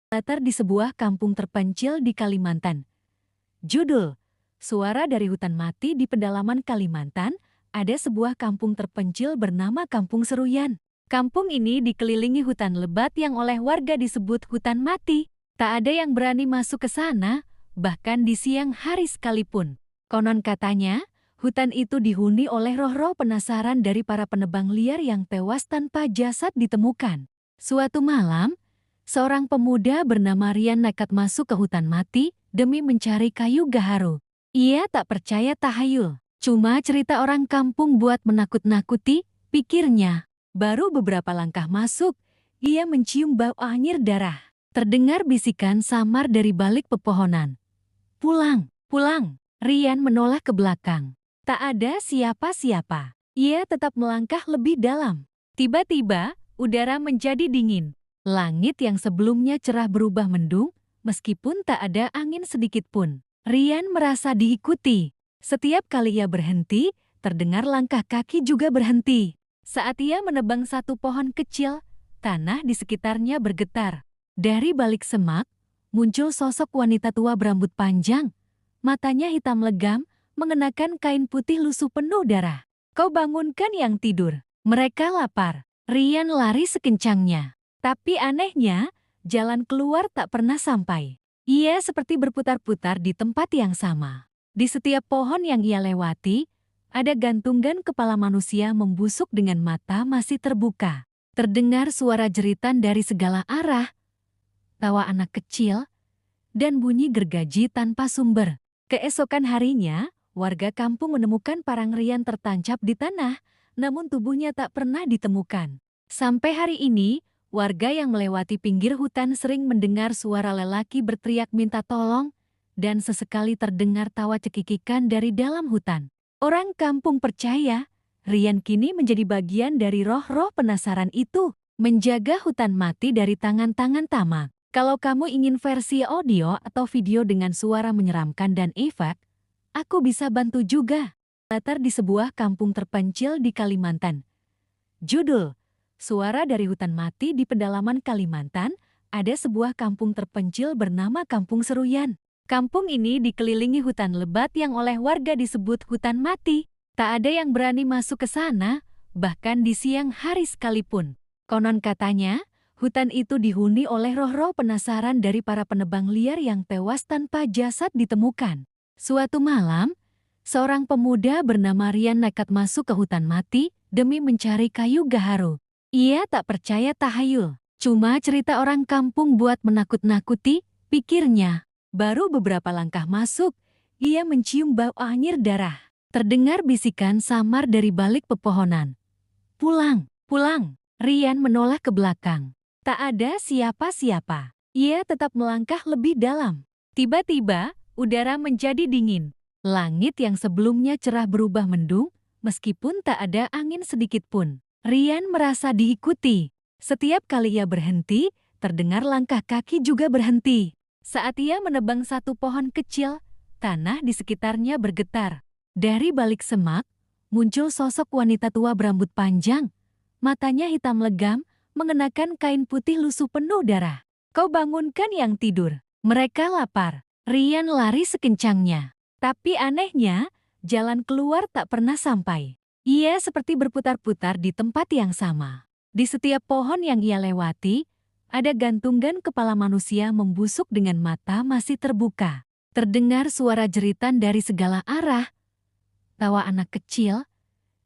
Latar di sebuah kampung terpencil di Kalimantan. Judul, Suara dari Hutan Mati di Pedalaman Kalimantan, ada sebuah kampung terpencil bernama Kampung Seruyan. Kampung ini dikelilingi hutan lebat yang oleh warga disebut hutan mati. Tak ada yang berani masuk ke sana, bahkan di siang hari sekalipun. Konon katanya, hutan itu dihuni oleh roh-roh penasaran dari para penebang liar yang tewas tanpa jasad ditemukan. Suatu malam, seorang pemuda bernama Rian nekat masuk ke hutan mati demi mencari kayu gaharu. Ia tak percaya tahayul, cuma cerita orang kampung buat menakut-nakuti, pikirnya. Baru beberapa langkah masuk, ia mencium bau anyir darah. Terdengar bisikan samar dari balik pepohonan. Pulang, pulang. Rian menoleh ke belakang. Tak ada siapa-siapa. Ia tetap melangkah lebih dalam. Tiba-tiba, udara menjadi dingin. Langit yang sebelumnya cerah berubah mendung, meskipun tak ada angin sedikit pun. Rian merasa diikuti. Setiap kali ia berhenti, terdengar langkah kaki juga berhenti. Saat ia menebang satu pohon kecil, tanah di sekitarnya bergetar. Dari balik semak, muncul sosok wanita tua berambut panjang. Matanya hitam legam, mengenakan kain putih lusuh penuh darah. Kau bangunkan yang tidur. Mereka lapar. Rian lari sekencangnya. Tapi anehnya, jalan keluar tak pernah sampai. Ia seperti berputar-putar di tempat yang sama. Di setiap pohon yang ia lewati, ada gantungan kepala manusia membusuk dengan mata masih terbuka. Terdengar suara jeritan dari segala arah, tawa anak kecil, dan bunyi gergaji tanpa sumber. Keesokan harinya, warga kampung menemukan parang Rian tertancap di tanah, namun tubuhnya tak pernah ditemukan. Sampai hari ini, warga yang melewati pinggir hutan sering mendengar suara lelaki berteriak minta tolong, dan sesekali terdengar tawa cekikikan dari dalam hutan. Orang kampung percaya, Rian kini menjadi bagian dari roh-roh penasaran itu, menjaga hutan mati dari tangan-tangan tamak. Kalau kamu ingin versi audio atau video dengan suara menyeramkan dan efek, aku bisa bantu juga. Latar di sebuah kampung terpencil di Kalimantan. Judul, Suara dari Hutan Mati di Pedalaman Kalimantan, ada sebuah kampung terpencil bernama Kampung Seruyan. Kampung ini dikelilingi hutan lebat yang oleh warga disebut hutan mati. Tak ada yang berani masuk ke sana, bahkan di siang hari sekalipun. Konon katanya, hutan itu dihuni oleh roh-roh penasaran dari para penebang liar yang tewas tanpa jasad ditemukan. Suatu malam, seorang pemuda bernama Rian nekat masuk ke hutan mati demi mencari kayu gaharu. Ia tak percaya tahayul, cuma cerita orang kampung buat menakut-nakuti, pikirnya. Baru beberapa langkah masuk, ia mencium bau anyir darah. Terdengar bisikan samar dari balik pepohonan. Pulang, pulang. Rian menoleh ke belakang. Tak ada siapa-siapa. Ia tetap melangkah lebih dalam. Tiba-tiba, udara menjadi dingin. Langit yang sebelumnya cerah berubah mendung, meskipun tak ada angin sedikit pun. Rian merasa diikuti. Setiap kali ia berhenti, terdengar langkah kaki juga berhenti. Saat ia menebang satu pohon kecil, tanah di sekitarnya bergetar. Dari balik semak, muncul sosok wanita tua berambut panjang. Matanya hitam legam, mengenakan kain putih lusuh penuh darah. Kau bangunkan yang tidur. Mereka lapar. Rian lari sekencangnya. Tapi anehnya, jalan keluar tak pernah sampai. Ia seperti berputar-putar di tempat yang sama. Di setiap pohon yang ia lewati, ada gantungan kepala manusia membusuk dengan mata masih terbuka. Terdengar suara jeritan dari segala arah, tawa anak kecil,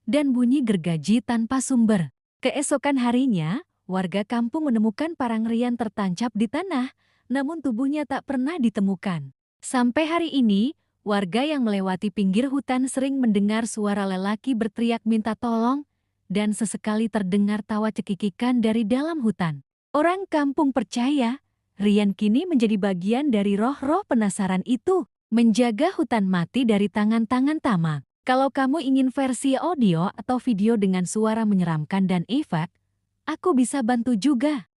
dan bunyi gergaji tanpa sumber. Keesokan harinya, warga kampung menemukan parang Rian tertancap di tanah, namun tubuhnya tak pernah ditemukan. Sampai hari ini, warga yang melewati pinggir hutan sering mendengar suara lelaki berteriak minta tolong, dan sesekali terdengar tawa cekikikan dari dalam hutan. Orang kampung percaya, Rian kini menjadi bagian dari roh-roh penasaran itu, menjaga hutan mati dari tangan-tangan tamak. Kalau kamu ingin versi audio atau video dengan suara menyeramkan dan efek, aku bisa bantu juga.